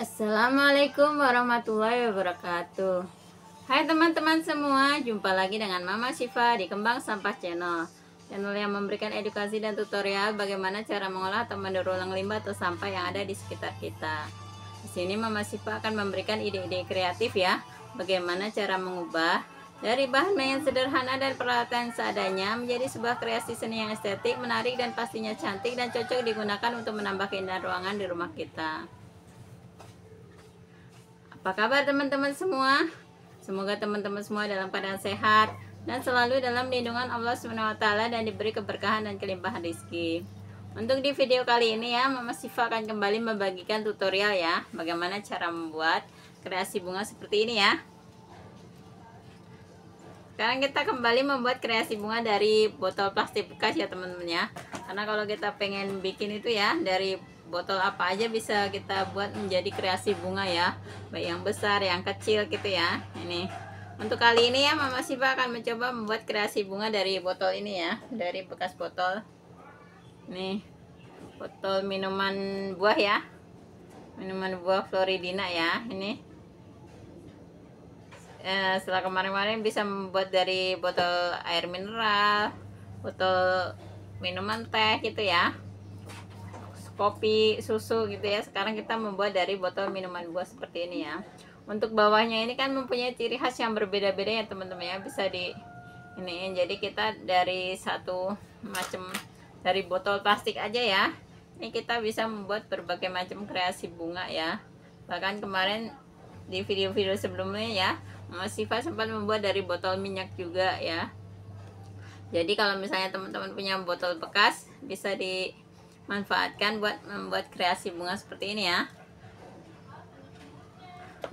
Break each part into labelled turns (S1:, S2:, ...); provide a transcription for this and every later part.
S1: Assalamualaikum warahmatullahi wabarakatuh. Hai teman-teman semua, jumpa lagi dengan Mama Syifa di Kembang Sampah Channel. Channel yang memberikan edukasi dan tutorial bagaimana cara mengolah atau mendaur ulang limbah atau sampah yang ada di sekitar kita. Di sini Mama Syifa akan memberikan ide-ide kreatif ya, bagaimana cara mengubah dari bahan yang sederhana dan peralatan seadanya menjadi sebuah kreasi seni yang estetik, menarik dan pastinya cantik dan cocok digunakan untuk menambah keindahan ruangan di rumah kita. Apa kabar teman-teman semua? Semoga teman-teman semua dalam keadaan sehat dan selalu dalam lindungan Allah SWT dan diberi keberkahan dan kelimpahan rezeki. Untuk di video kali ini ya, Mama Syifa akan kembali membagikan tutorial ya, bagaimana cara membuat kreasi bunga seperti ini ya. Sekarang kita kembali membuat kreasi bunga dari botol plastik bekas ya teman-teman ya. Karena kalau kita pengen bikin itu ya, dari botol apa aja bisa kita buat menjadi kreasi bunga ya, baik yang besar yang kecil gitu ya. Ini untuk kali ini ya, Mama Syifa akan mencoba membuat kreasi bunga dari botol ini ya, dari bekas botol nih, botol minuman buah ya, minuman buah Floridina ya. Ini setelah kemarin-kemarin bisa membuat dari botol air mineral, botol minuman teh gitu ya, kopi, susu gitu ya. Sekarang kita membuat dari botol minuman buah seperti ini ya. Untuk bawahnya ini kan mempunyai ciri khas yang berbeda-beda ya teman-teman ya, bisa di ini. Jadi kita dari satu macam, dari botol plastik aja ya, ini kita bisa membuat berbagai macam kreasi bunga ya. Bahkan kemarin di video-video sebelumnya ya, Mama Syifa sempat membuat dari botol minyak juga ya. Jadi kalau misalnya teman-teman punya botol bekas, bisa dimanfaatkan buat membuat kreasi bunga seperti ini ya.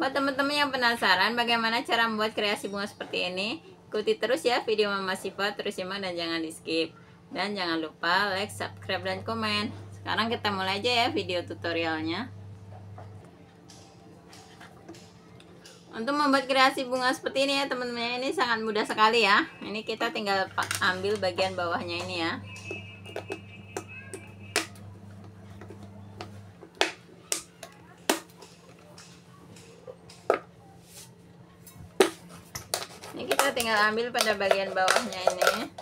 S1: Buat teman-teman yang penasaran bagaimana cara membuat kreasi bunga seperti ini, ikuti terus ya video Mama Syifa, terus simak dan jangan di skip. Dan jangan lupa like, subscribe, dan komen. Sekarang kita mulai aja ya video tutorialnya. Untuk membuat kreasi bunga seperti ini ya teman-teman, ini sangat mudah sekali ya. Ini kita tinggal ambil bagian bawahnya ini ya. Ini kita tinggal ambil pada bagian bawahnya ini.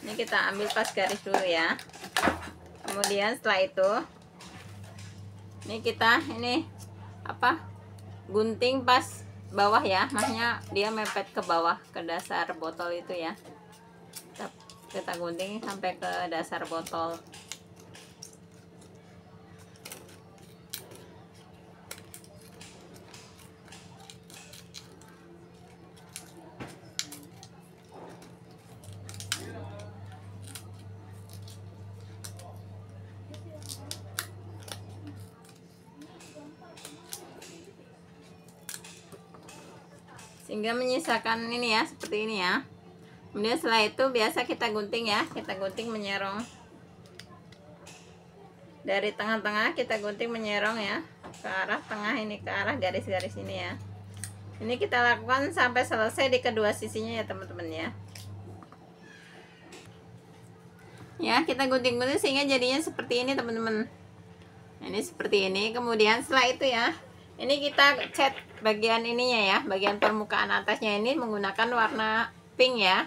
S1: Ini kita ambil pas garis dulu ya. Kemudian setelah itu, ini kita gunting pas bawah ya, maksudnya dia mepet ke bawah, ke dasar botol itu ya. Kita gunting sampai ke dasar botol. Sehingga menyisakan ini ya, seperti ini ya. Kemudian setelah itu biasa kita gunting ya, kita gunting menyerong dari tengah-tengah, kita gunting menyerong ya ke arah tengah ini, ke arah garis-garis ini ya. Ini kita lakukan sampai selesai di kedua sisinya ya teman-teman ya. Ya, kita gunting-gunting sehingga jadinya seperti ini teman-teman. Ini seperti ini. Kemudian setelah itu ya, ini kita cat bagian ininya ya, bagian permukaan atasnya ini menggunakan warna pink ya.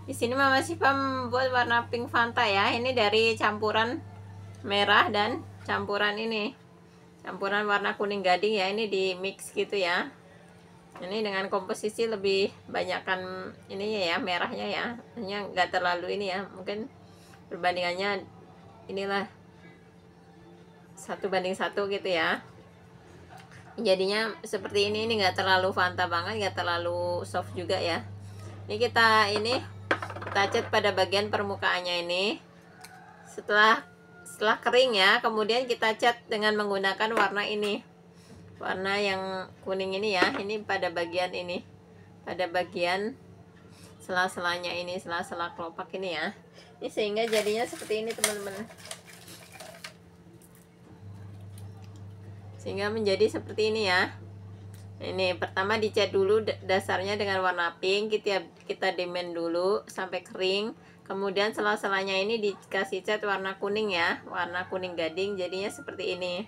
S1: Di sini Mama Syifa membuat warna pink Fanta ya. Ini dari campuran merah dan campuran ini, campuran warna kuning gading ya. Ini di mix gitu ya. Ini dengan komposisi lebih banyakkan ininya ya, merahnya ya. Hanya nggak terlalu ini ya. Mungkin perbandingannya inilah 1:1 gitu ya. Jadinya seperti ini nggak terlalu Fanta banget, nggak terlalu soft juga ya. Ini kita cat pada bagian permukaannya ini. Setelah kering ya, kemudian kita cat dengan menggunakan warna ini, warna yang kuning ini ya. Ini pada bagian ini, pada bagian sela-selanya ini, sela-sela kelopak ini ya. Ini sehingga jadinya seperti ini teman-teman. Sehingga menjadi seperti ini ya. Ini pertama dicat dulu dasarnya dengan warna pink, kita demand dulu sampai kering. Kemudian sela-selanya ini dikasih cat warna kuning ya, warna kuning gading, jadinya seperti ini.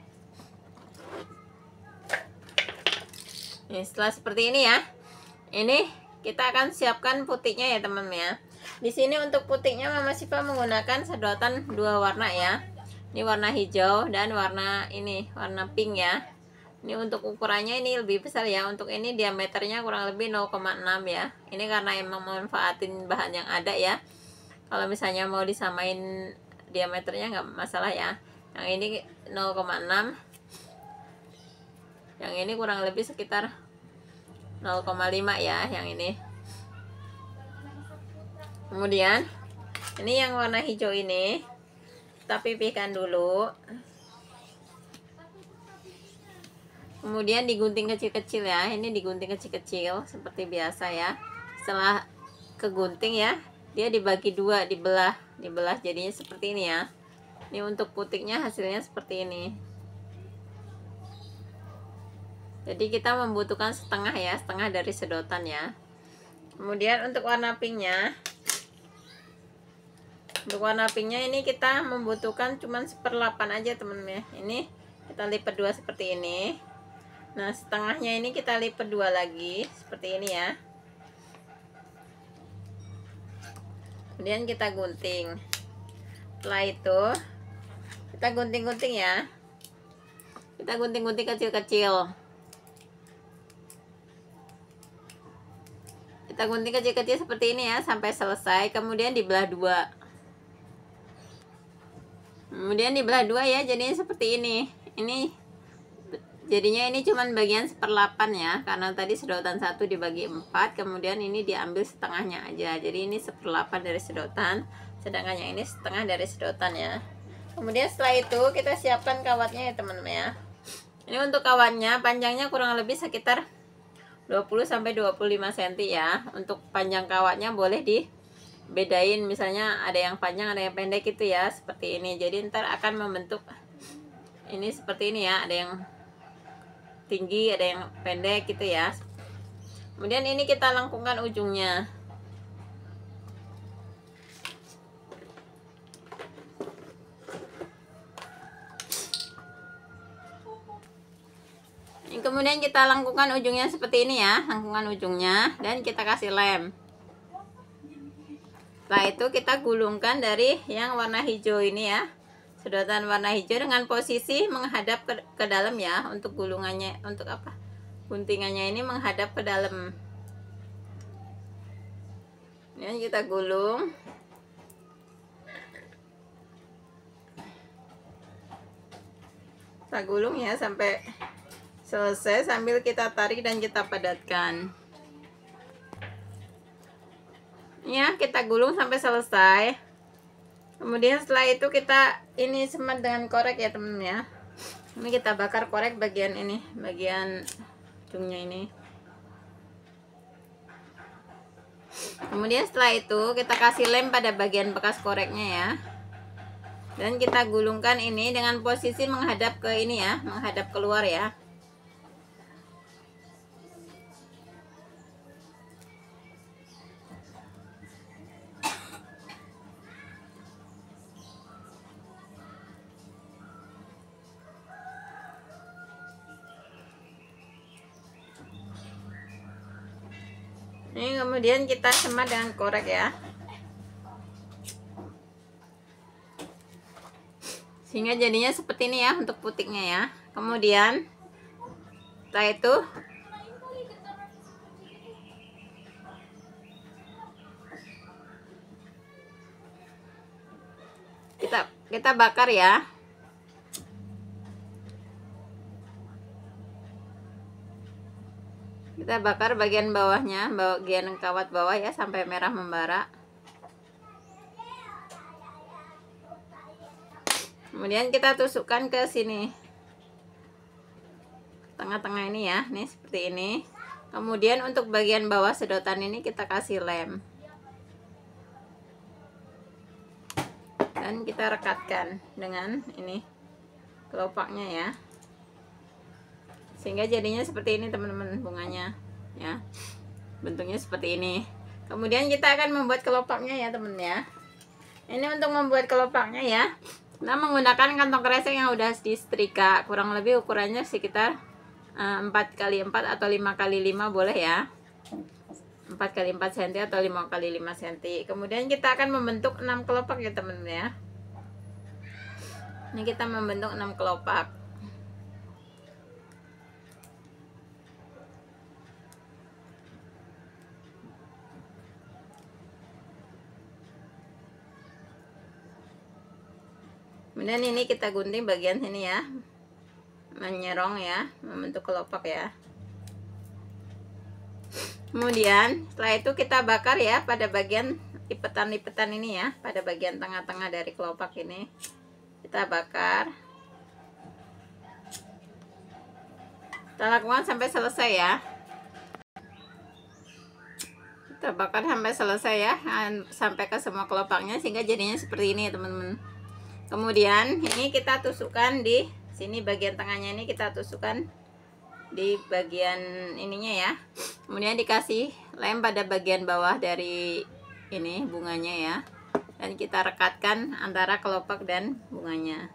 S1: Nih, setelah seperti ini ya, ini kita akan siapkan putiknya ya teman-teman ya. Di sini untuk putiknya Mama Siva menggunakan sedotan 2 warna ya. Ini warna hijau dan warna ini, warna pink ya. Ini untuk ukurannya ini lebih besar ya. Untuk ini diameternya kurang lebih 0,6 ya. Ini karena emang memanfaatin bahan yang ada ya. Kalau misalnya mau disamain diameternya nggak masalah ya. Yang ini 0,6, yang ini kurang lebih sekitar 0,5 ya, yang ini. Kemudian ini yang warna hijau ini kita pipihkan dulu, kemudian digunting kecil-kecil ya. Ini digunting kecil-kecil seperti biasa ya. Setelah kegunting ya, dia dibagi 2, dibelah jadinya seperti ini ya. Ini untuk putiknya hasilnya seperti ini. Jadi kita membutuhkan setengah ya, setengah dari sedotan ya. Kemudian untuk warna pinknya, ini kita membutuhkan cuman 1/8 aja temen-temen ya. Ini kita lipat 2 seperti ini. Nah setengahnya ini kita lipat 2 lagi seperti ini ya. Kemudian kita gunting. Setelah itu kita gunting-gunting ya. Kita gunting-gunting kecil-kecil. Kita gunting kecil-kecil seperti ini ya sampai selesai. Kemudian dibelah 2. Kemudian dibelah 2 ya, jadinya seperti ini. Ini jadinya ini cuman bagian 1/8 ya, karena tadi sedotan 1 dibagi 4, kemudian ini diambil setengahnya aja. Jadi ini 1/8 dari sedotan, sedangkan yang ini setengah dari sedotan ya. Kemudian setelah itu kita siapkan kawatnya ya teman-teman ya. Ini untuk kawatnya panjangnya kurang lebih sekitar 20-25 cm ya. Untuk panjang kawatnya boleh dibedain, misalnya ada yang panjang ada yang pendek gitu ya, seperti ini. Jadi ntar akan membentuk ini seperti ini ya, ada yang tinggi ada yang pendek gitu ya. Kemudian ini kita lengkungkan ujungnya. Ini kemudian kita lengkungkan ujungnya seperti ini ya, lengkungkan ujungnya dan kita kasih lem. Setelah itu kita gulungkan dari yang warna hijau ini ya, sedotan warna hijau dengan posisi menghadap ke dalam ya. Untuk gulungannya, untuk apa, guntingannya ini menghadap ke dalam. Ini kita gulung. Kita gulung ya sampai selesai sambil kita tarik dan kita padatkan. Ya, kita gulung sampai selesai. Kemudian setelah itu kita ini semat dengan korek ya temen ya. Ini kita bakar korek bagian ini, bagian ujungnya ini. Kemudian setelah itu kita kasih lem pada bagian bekas koreknya ya. Dan kita gulungkan ini dengan posisi menghadap ke ini ya, menghadap keluar ya. Ini kemudian kita semat dengan korek ya, sehingga jadinya seperti ini ya untuk putiknya ya. Kemudian setelah itu kita bakar ya. Kita bakar bagian bawahnya, bagian kawat bawah ya, sampai merah membara. Kemudian kita tusukkan ke sini, tengah-tengah ini ya, nih seperti ini. Kemudian untuk bagian bawah sedotan ini kita kasih lem. Dan kita rekatkan dengan ini kelopaknya ya. Sehingga jadinya seperti ini teman-teman bunganya ya. Bentuknya seperti ini. Kemudian kita akan membuat kelopaknya ya teman ya. Ini untuk membuat kelopaknya ya. Kita menggunakan kantong kresek yang udah disetrika. Kurang lebih ukurannya sekitar 4x4 atau 5x5 boleh ya. 4x4 cm atau 5x5 cm. Kemudian kita akan membentuk 6 kelopak ya teman-teman ya. Ini kita membentuk 6 kelopak. Kemudian ini kita gunting bagian sini ya, menyerong ya, membentuk kelopak ya. Kemudian setelah itu kita bakar ya pada bagian lipetan-lipetan ini ya, pada bagian tengah-tengah dari kelopak ini kita bakar. Kita lakukan sampai selesai ya. Kita bakar sampai selesai ya, sampai ke semua kelopaknya sehingga jadinya seperti ini ya teman-teman. Kemudian ini kita tusukkan di sini, bagian tengahnya ini kita tusukkan di bagian ininya ya. Kemudian dikasih lem pada bagian bawah dari ini bunganya ya. Dan kita rekatkan antara kelopak dan bunganya.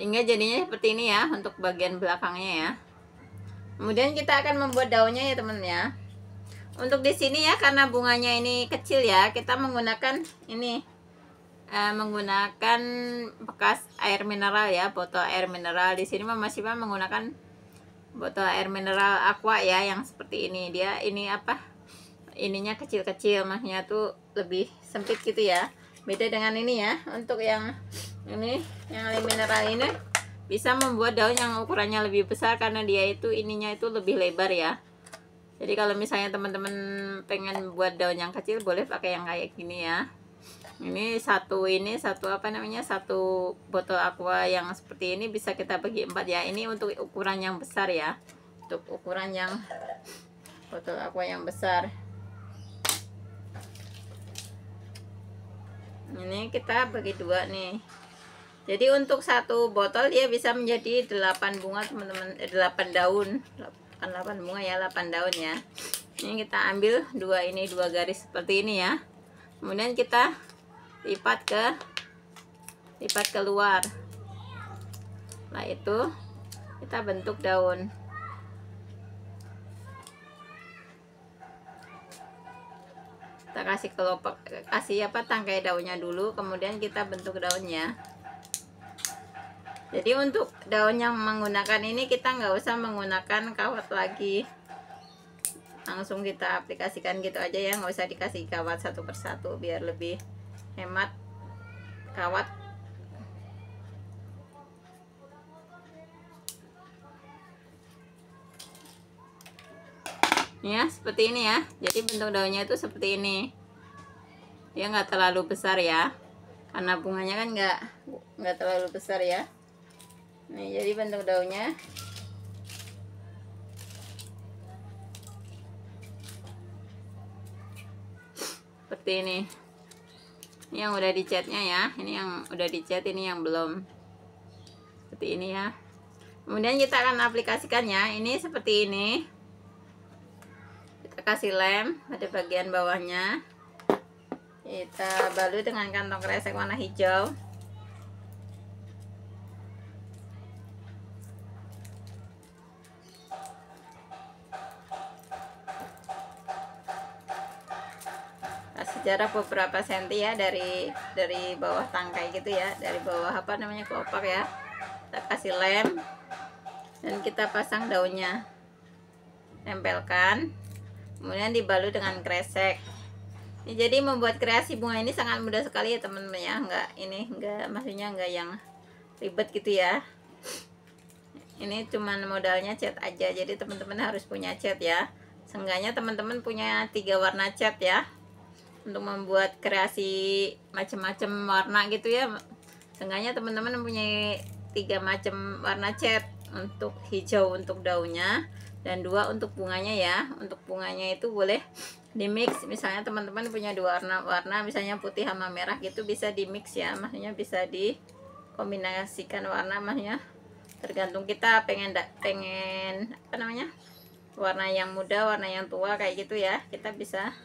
S1: Hingga jadinya seperti ini ya untuk bagian belakangnya ya. Kemudian kita akan membuat daunnya ya teman ya. Untuk di sini ya, karena bunganya ini kecil ya, kita menggunakan ini menggunakan bekas air mineral ya, botol air mineral. Di sini Mama Siva menggunakan botol air mineral aqua ya, yang seperti ini. Dia ini apa? Ininya kecil-kecil, maksudnya tuh lebih sempit gitu ya. Beda dengan ini ya. Untuk yang ini, yang air mineral ini bisa membuat daun yang ukurannya lebih besar karena dia itu ininya itu lebih lebar ya. Jadi kalau misalnya teman-teman pengen buat daun yang kecil boleh pakai yang kayak gini ya. Ini satu apa namanya, satu botol aqua yang seperti ini bisa kita bagi 4 ya. Ini untuk ukuran yang besar ya. Untuk ukuran yang botol aqua yang besar. Ini kita bagi 2 nih. Jadi untuk satu botol dia bisa menjadi 8 bunga teman-teman, 8 daun. 8 bunga ya, 8 daun ya. Ini kita ambil 2 garis seperti ini ya. Kemudian kita lipat ke luar. Nah itu kita bentuk daun. Kita kasih kelopak, kasih apa, tangkai daunnya dulu, kemudian kita bentuk daunnya. Jadi untuk daun yang menggunakan ini kita nggak usah menggunakan kawat lagi, langsung kita aplikasikan gitu aja ya, nggak usah dikasih kawat satu persatu biar lebih hemat kawat. Ya seperti ini ya. Jadi bentuk daunnya itu seperti ini. Dia nggak terlalu besar ya, karena bunganya kan nggak terlalu besar ya. Nih jadi bentuk daunnya seperti ini. Ini yang udah dicatnya ya, ini yang udah dicat, ini yang belum. Seperti ini ya. Kemudian kita akan aplikasikannya. Ini seperti ini. Kita kasih lem pada bagian bawahnya. Kita balut dengan kantong kresek warna hijau. Jarak beberapa senti ya dari bawah tangkai gitu ya, dari bawah apa namanya kelopak ya. Kita kasih lem dan kita pasang daunnya, tempelkan, kemudian dibalut dengan kresek. Jadi membuat kreasi bunga ini sangat mudah sekali ya teman-teman ya, maksudnya enggak yang ribet gitu ya. Ini cuman modalnya cat aja, jadi teman-teman harus punya cat ya. Seenggaknya teman-teman punya 3 warna cat ya, untuk membuat kreasi macam-macam warna gitu ya. Seenggaknya teman-teman mempunyai 3 macam warna cat. Untuk hijau untuk daunnya dan 2 untuk bunganya ya. Untuk bunganya itu boleh di mix, misalnya teman-teman punya 2 warna misalnya putih sama merah gitu, bisa di mix ya, maksudnya bisa dikombinasikan warna, maksudnya tergantung kita pengen apa namanya, warna yang muda, warna yang tua kayak gitu ya. Kita bisa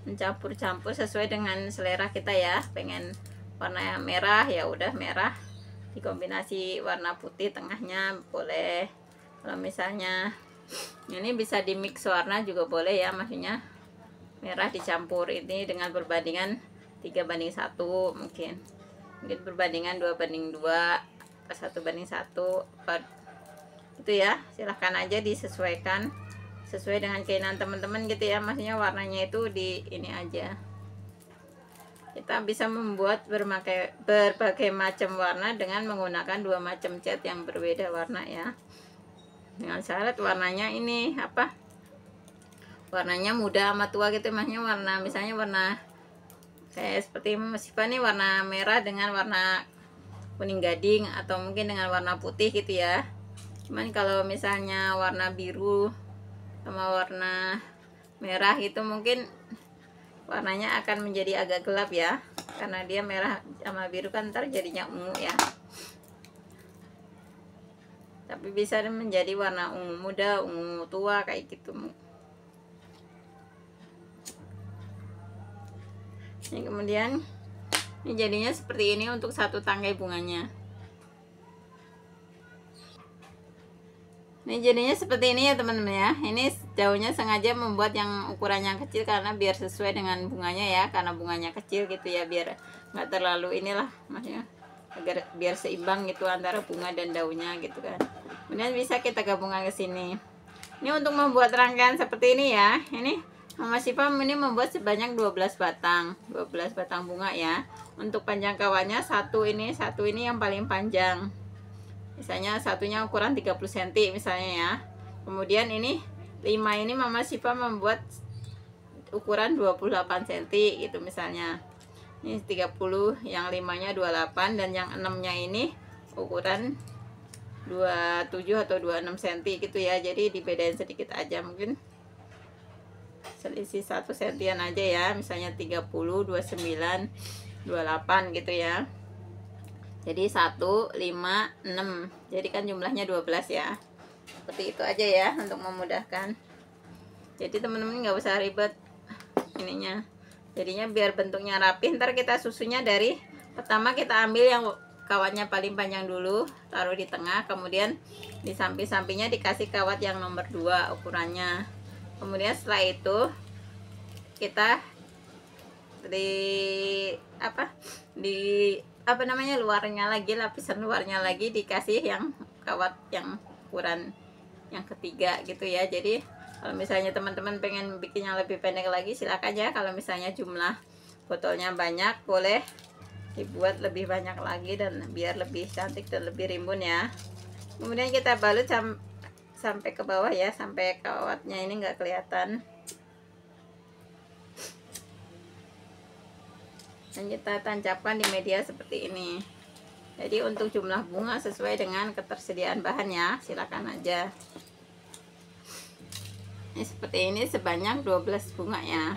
S1: mencampur-campur sesuai dengan selera kita ya. Pengen warna merah ya udah merah, dikombinasi warna putih tengahnya boleh. Kalau misalnya ini bisa di mix warna juga boleh ya, maksudnya merah dicampur ini dengan perbandingan 3:1 mungkin perbandingan 2:2 atau 1:1 itu ya. Silahkan aja disesuaikan sesuai dengan keinginan teman-teman gitu ya, maksudnya warnanya itu di ini aja. Kita bisa membuat berbagai macam warna dengan menggunakan 2 macam cat yang berbeda warna ya, dengan syarat warnanya ini apa, warnanya muda sama tua gitu, maksudnya warna misalnya warna kayak seperti Mas Siva nih warna merah dengan warna kuning gading atau mungkin dengan warna putih gitu ya. Cuman kalau misalnya warna biru sama warna merah itu mungkin warnanya akan menjadi agak gelap ya, karena dia merah sama biru kan ntar jadinya ungu ya. Tapi bisa menjadi warna ungu muda, ungu tua kayak gitu. Ini kemudian ini jadinya seperti ini untuk satu tangkai bunganya. Ini jadinya seperti ini ya teman-teman ya. Ini daunnya sengaja membuat yang ukurannya kecil karena biar sesuai dengan bunganya ya, karena bunganya kecil gitu ya, biar nggak terlalu inilah, maksudnya agar biar seimbang gitu antara bunga dan daunnya gitu kan. Kemudian bisa kita gabungkan ke sini. Ini untuk membuat rangkaian seperti ini ya. Ini Mama Siva ini membuat sebanyak 12 batang bunga ya. Untuk panjang kawatnya satu ini yang paling panjang. Misalnya satunya ukuran 30 cm misalnya ya. Kemudian ini 5 ini Mama Siva membuat ukuran 28 cm gitu misalnya. Ini 30, yang 5-nya 28 dan yang 6-nya ini ukuran 27 atau 26 cm gitu ya. Jadi dibedain sedikit aja, mungkin selisih 1 sentian aja ya. Misalnya 30, 29, 28 gitu ya. Jadi 1, 5, 6. Jadi kan jumlahnya 12 ya. Seperti itu aja ya untuk memudahkan. Jadi teman-teman nggak usah ribet ininya. Jadinya biar bentuknya rapi. Ntar kita susunya dari pertama kita ambil yang kawatnya paling panjang dulu, taruh di tengah. Kemudian di samping-sampingnya dikasih kawat yang nomor 2 ukurannya. Kemudian setelah itu kita luarnya lagi, lapisan luarnya lagi dikasih yang kawat yang ukuran yang ketiga gitu ya. Jadi kalau misalnya teman-teman pengen bikinnya lebih pendek lagi silakan ya. Kalau misalnya jumlah botolnya banyak boleh dibuat lebih banyak lagi dan biar lebih cantik dan lebih rimbun ya. Kemudian kita balut sampai ke bawah ya, sampai kawatnya ini nggak kelihatan. Dan kita tancapkan di media seperti ini. Jadi untuk jumlah bunga sesuai dengan ketersediaan bahan ya, silakan aja. Ini seperti ini sebanyak 12 bunga ya.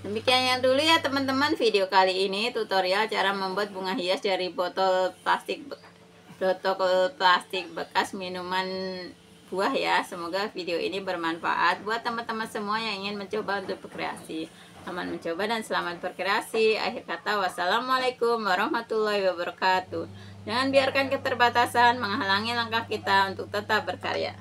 S1: Demikian yang dulu ya teman-teman video kali ini, tutorial cara membuat bunga hias dari botol plastik bekas minuman buah ya. Semoga video ini bermanfaat buat teman-teman semua yang ingin mencoba untuk berkreasi. Selamat mencoba dan selamat berkreasi. Akhir kata, wassalamualaikum warahmatullahi wabarakatuh. Jangan biarkan keterbatasan menghalangi langkah kita untuk tetap berkarya.